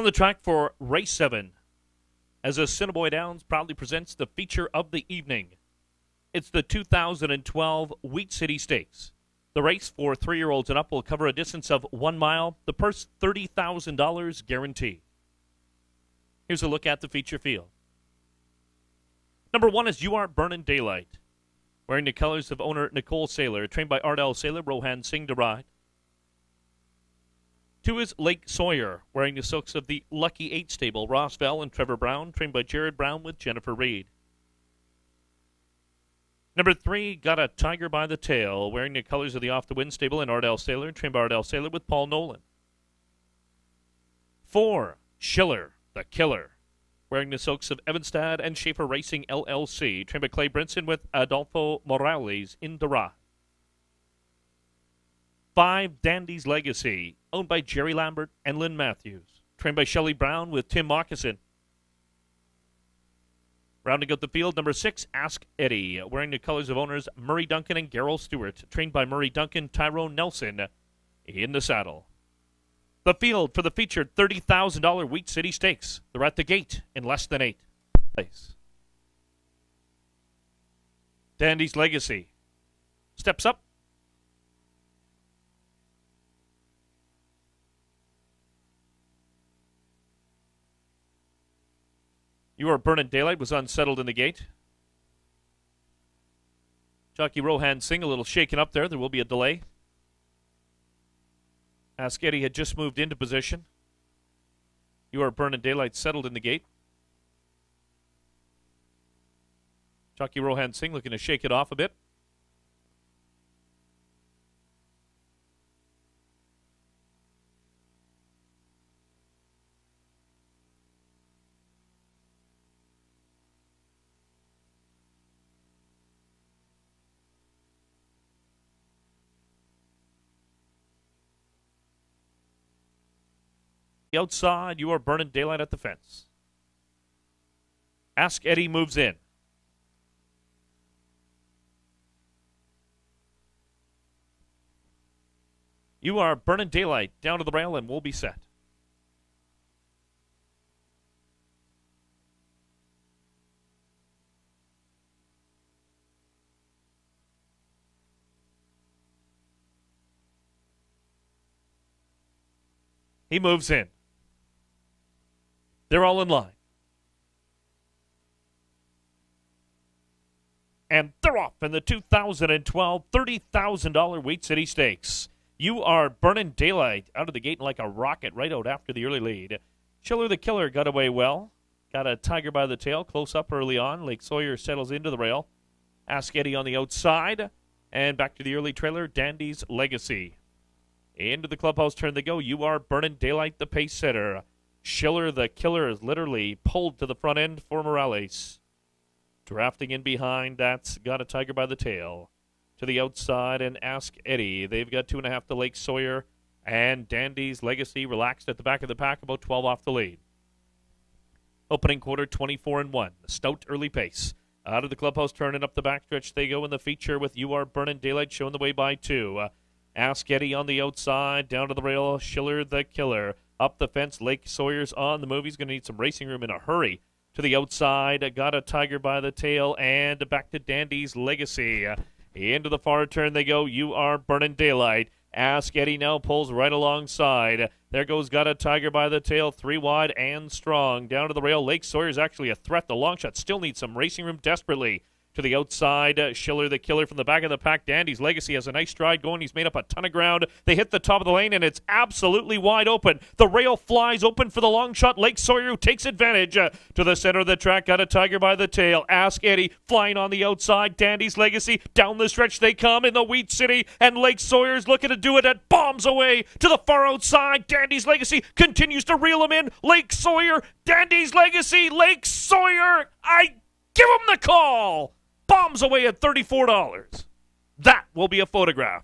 on the track for Race 7, as Assiniboia Downs proudly presents the feature of the evening. It's the 2012 Wheat City Stakes. The race for 3-year-olds and up will cover a distance of 1 mile. The purse, $30,000 guaranteed. Here's a look at the feature field. Number 1 is You Are Burnin' Daylight, wearing the colors of owner Nicole Saylor, trained by Ardell Saylor, Rohan Singh to ride. 2 is Lake Sawyer, wearing the silks of the Lucky 8 stable, Ross Vell and Trevor Brown, trained by Jared Brown with Jennifer Reed. Number 3, Got a Tiger by the Tail, wearing the colors of the Off the Wind stable and Ardell Saylor, trained by Ardell Saylor with Paul Nolan. 4, Schiller, the Killer, wearing the silks of Evanstad and Schaefer Racing LLC, trained by Clay Brinson with Adolfo Morales in the ride. 5, Dandy's Legacy, owned by Jerry Lambert and Lynn Matthews, trained by Shelley Brown with Tim Moccasin. Rounding out the field, number 6, Ask Eddie, wearing the colors of owners Murray Duncan and Gerald Stewart, trained by Murray Duncan, Tyrone Nelson in the saddle. The field for the featured $30,000 Wheat City Stakes. They're at the gate in less than 8 place. Dandy's Legacy steps up. You Are Burnin' Daylight was unsettled in the gate. Jockey Rohan Singh a little shaken up there. There will be a delay. Ask Eddie had just moved into position. You Are Burnin' Daylight settled in the gate. Jockey Rohan Singh looking to shake it off a bit. The outside, You Are Burnin' Daylight at the fence. Ask Eddie moves in. You Are Burnin' Daylight down to the rail and will be set. He moves in. They're all in line. And they're off in the 2012 $30,000 Wheat City Stakes. You Are Burnin' Daylight out of the gate like a rocket right out after the early lead. Schiller the Killer got away well. Got a Tiger by the Tail close up early on. Lake Sawyer settles into the rail. Ask Eddie on the outside. And back to the early trailer, Dandy's Legacy. Into the clubhouse turn they go. You Are Burnin' Daylight, the pace setter. Schiller the Killer is literally pulled to the front end for Morales. Drafting in behind, that's Got a Tiger by the Tail. To the outside and Ask Eddie. They've got 2.5 to Lake Sawyer. And Dandy's Legacy relaxed at the back of the pack, about 12 off the lead. Opening quarter, 24-1. Stout early pace. Out of the clubhouse turn and up the backstretch they go in the feature with You Are Burnin' Daylight showing the way by 2. Ask Eddie on the outside, down to the rail, Schiller the Killer. Up the fence, Lake Sawyer's on the move. He's going to need some racing room in a hurry. To the outside, Got a Tiger by the Tail, and back to Dandy's Legacy. Into the far turn they go. You Are Burnin' Daylight. Ask Eddie now pulls right alongside. There goes Got a Tiger by the Tail, 3 wide and strong. Down to the rail, Lake Sawyer's actually a threat. The long shot still needs some racing room desperately. To the outside, Schiller the Killer from the back of the pack. Dandy's Legacy has a nice stride going. He's made up a ton of ground. They hit the top of the lane, and it's absolutely wide open. The rail flies open for the long shot. Lake Sawyer, who takes advantage. To the center of the track, Got a Tiger by the Tail. Ask Eddie flying on the outside. Dandy's Legacy. Down the stretch they come in the Wheat City, and Lake Sawyer's looking to do it at bombs away to the far outside. Dandy's Legacy continues to reel him in. Lake Sawyer, Dandy's Legacy, Lake Sawyer. I give him the call. Bombs away at $34. That will be a photograph.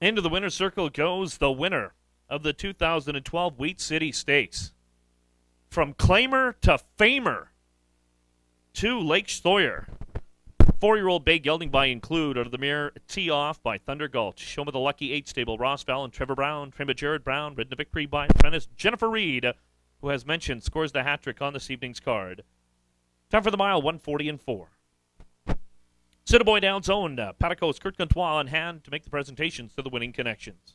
Into the winner's circle goes the winner of the 2012 Wheat City Stakes. From claimer to famer to Lake Sawyer. 4-year-old Bay Gelding by Include out of the mirror. Tee Off by Thunder Gulch. Show Me the Lucky 8 stable. Ross Val and Trevor Brown. Trained by Jared Brown. Ridden to victory by apprentice Jennifer Reed, who has mentioned scores the hat trick on this evening's card. Time for the mile, 1:40.4. Assiniboia Downs owned Paticos Kurt Gantois on hand to make the presentations to the winning connections.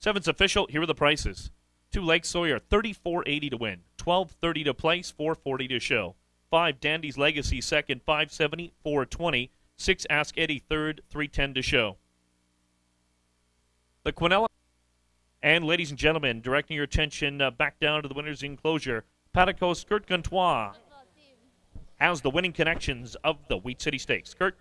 7's official. Here are the prices. 2 Lake Sawyer, $34.80 to win. $12.30 to place. $4.40 to show. 5 Dandy's Legacy second, $5.70, $4.20. 6 Ask Eddie third, $3.10 to show. The Quinella. And ladies and gentlemen, directing your attention back down to the winner's enclosure, Paticos Kurt Gantois has the winning connections of the Wheat City Stakes. Kurt.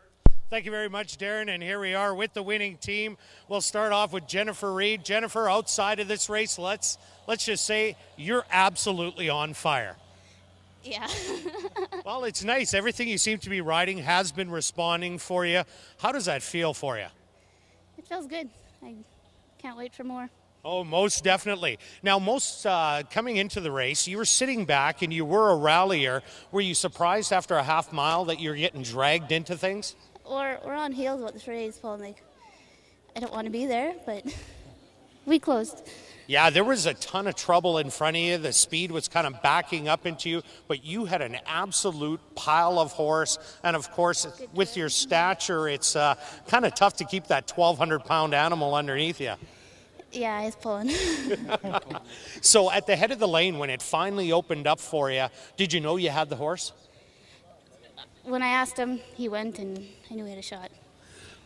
Thank you very much, Darren, and here we are with the winning team. We'll start off with Jennifer Reed. Jennifer, outside of this race, let's just say you're absolutely on fire. Yeah. Well, it's nice. Everything you seem to be riding has been responding for you. How does that feel for you? It feels good. I can't wait for more. Oh, most definitely. Now, coming into the race, you were sitting back and you were a rallier. Were you surprised after a half mile that you're getting dragged into things? We're on heels about this race, Paul. Like, I don't want to be there, but we closed. Yeah, there was a ton of trouble in front of you. The speed was kind of backing up into you, but you had an absolute pile of horse. And, of course, with your stature, it's kind of tough to keep that 1,200-pound animal underneath you. Yeah, it's pulling. So at the head of the lane, when it finally opened up for you, did you know you had the horse? When I asked him, he went, and I knew he had a shot.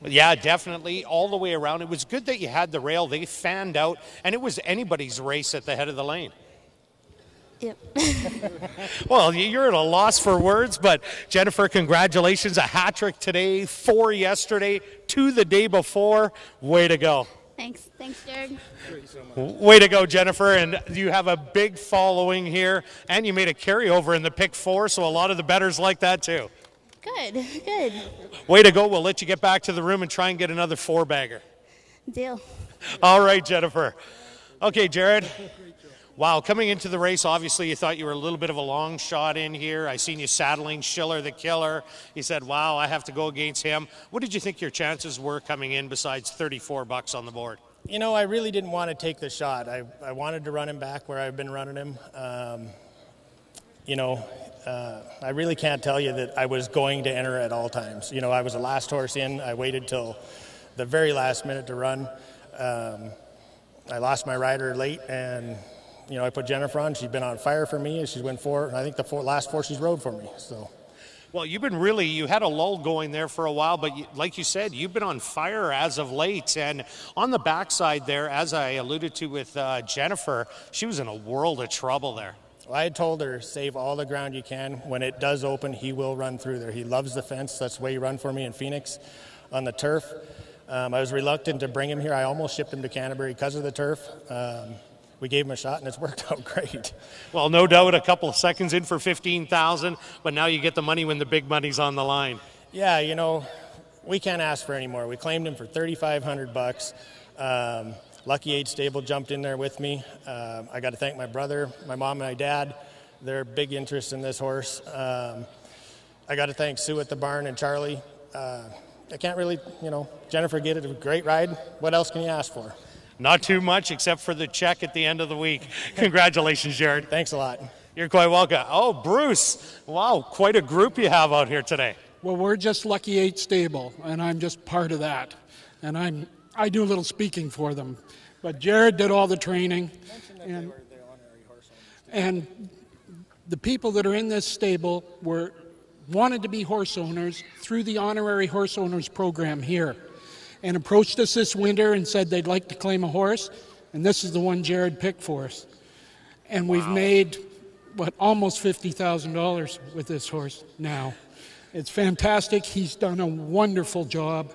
Yeah, definitely, all the way around. It was good that you had the rail. They fanned out, and it was anybody's race at the head of the lane. Yep. Well, you're at a loss for words, but Jennifer, congratulations. A hat trick today, 4 yesterday, 2 the day before. Way to go. Thanks, Jared. Way to go, Jennifer, and you have a big following here, and you made a carryover in the pick 4, so a lot of the bettors like that too. Good. Way to go. We'll let you get back to the room and try and get another 4-bagger. Deal. All right, Jennifer. Okay, Jared. Wow, coming into the race, obviously you thought you were a little bit of a long shot in here. I seen you saddling Schiller the Killer. You said, wow, I have to go against him. What did you think your chances were coming in besides $34 on the board? You know, I really didn't want to take the shot. I wanted to run him back where I've been running him. I really can't tell you that I was going to enter at all times. You know, I was the last horse in. I waited till the very last minute to run. I lost my rider late, and you know, I put Jennifer on. She's been on fire for me. She's won 4, and I think the last 4 she's rode for me. So, well, you had a lull going there for a while, but like you said, you've been on fire as of late. And on the backside there, as I alluded to with Jennifer, she was in a world of trouble there. Well, I had told her, save all the ground you can. When it does open, he will run through there. He loves the fence. That's the way he ran for me in Phoenix on the turf. I was reluctant to bring him here. I almost shipped him to Canterbury because of the turf. We gave him a shot, and it's worked out great. Well, no doubt, a couple of seconds in for $15,000, but now you get the money when the big money's on the line. Yeah, you know, we can't ask for any more. We claimed him for $3,500. Lucky 8 Stable jumped in there with me. I got to thank my brother, my mom, and my dad. They're big interest in this horse. I got to thank Sue at the barn and Charlie. I can't really, Jennifer get it a great ride. What else can you ask for? Not too much, except for the check at the end of the week. Congratulations, Jared. Thanks a lot. You're quite welcome. Oh, Bruce. Wow, quite a group you have out here today. Well, we're just Lucky 8 Stable, and I'm just part of that. And I do a little speaking for them. But Jared did all the training. And the people that are in this stable wanted to be horse owners through the honorary horse owners program here, and approached us this winter and said they'd like to claim a horse, and this is the one Jared picked for us. And we've made, almost $50,000 with this horse now. It's fantastic. He's done a wonderful job.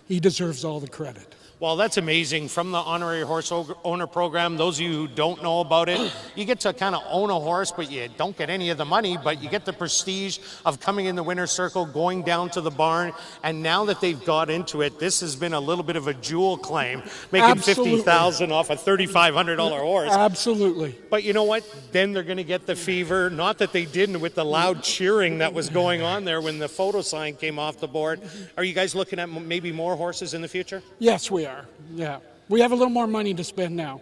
He deserves all the credit. Well, that's amazing. From the Honorary Horse Owner Program, those of you who don't know about it, you get to kind of own a horse, but you don't get any of the money, but you get the prestige of coming in the winner's circle, going down to the barn, and now that they've got into it, this has been a little bit of a jewel claim, making $50,000 off a $3,500 horse. Absolutely. But you know what? Then they're going to get the fever. Not that they didn't with the loud cheering that was going on there when the photo sign came off the board. Are you guys looking at maybe more horses in the future? Yes, we are. Yeah. We have a little more money to spend now.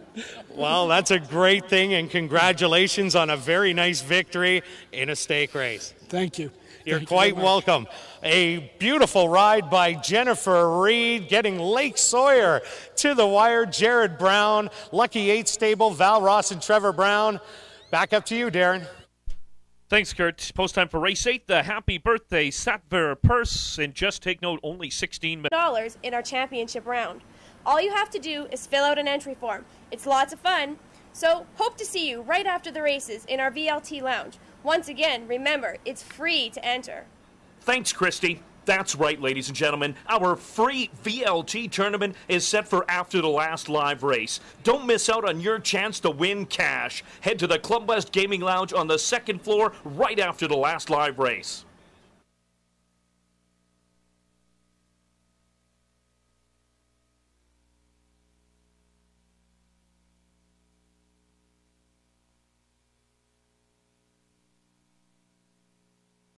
Well, that's a great thing, and congratulations on a very nice victory in a stake race. Thank you. You're Thank quite you welcome. A beautiful ride by Jennifer Reed, getting Lake Sawyer to the wire. Jared Brown, Lucky 8 stable, Val Ross and Trevor Brown. Back up to you, Darren. Thanks, Kurt. Post time for race 8, the Happy Birthday Satver Purse. And just take note, only 16 minutes. In our championship round. All you have to do is fill out an entry form. It's lots of fun. So hope to see you right after the races in our VLT lounge. Once again, remember, it's free to enter. Thanks, Christy. That's right, ladies and gentlemen. Our free VLT tournament is set for after the last live race. Don't miss out on your chance to win cash. Head to the Club West Gaming Lounge on the second floor right after the last live race.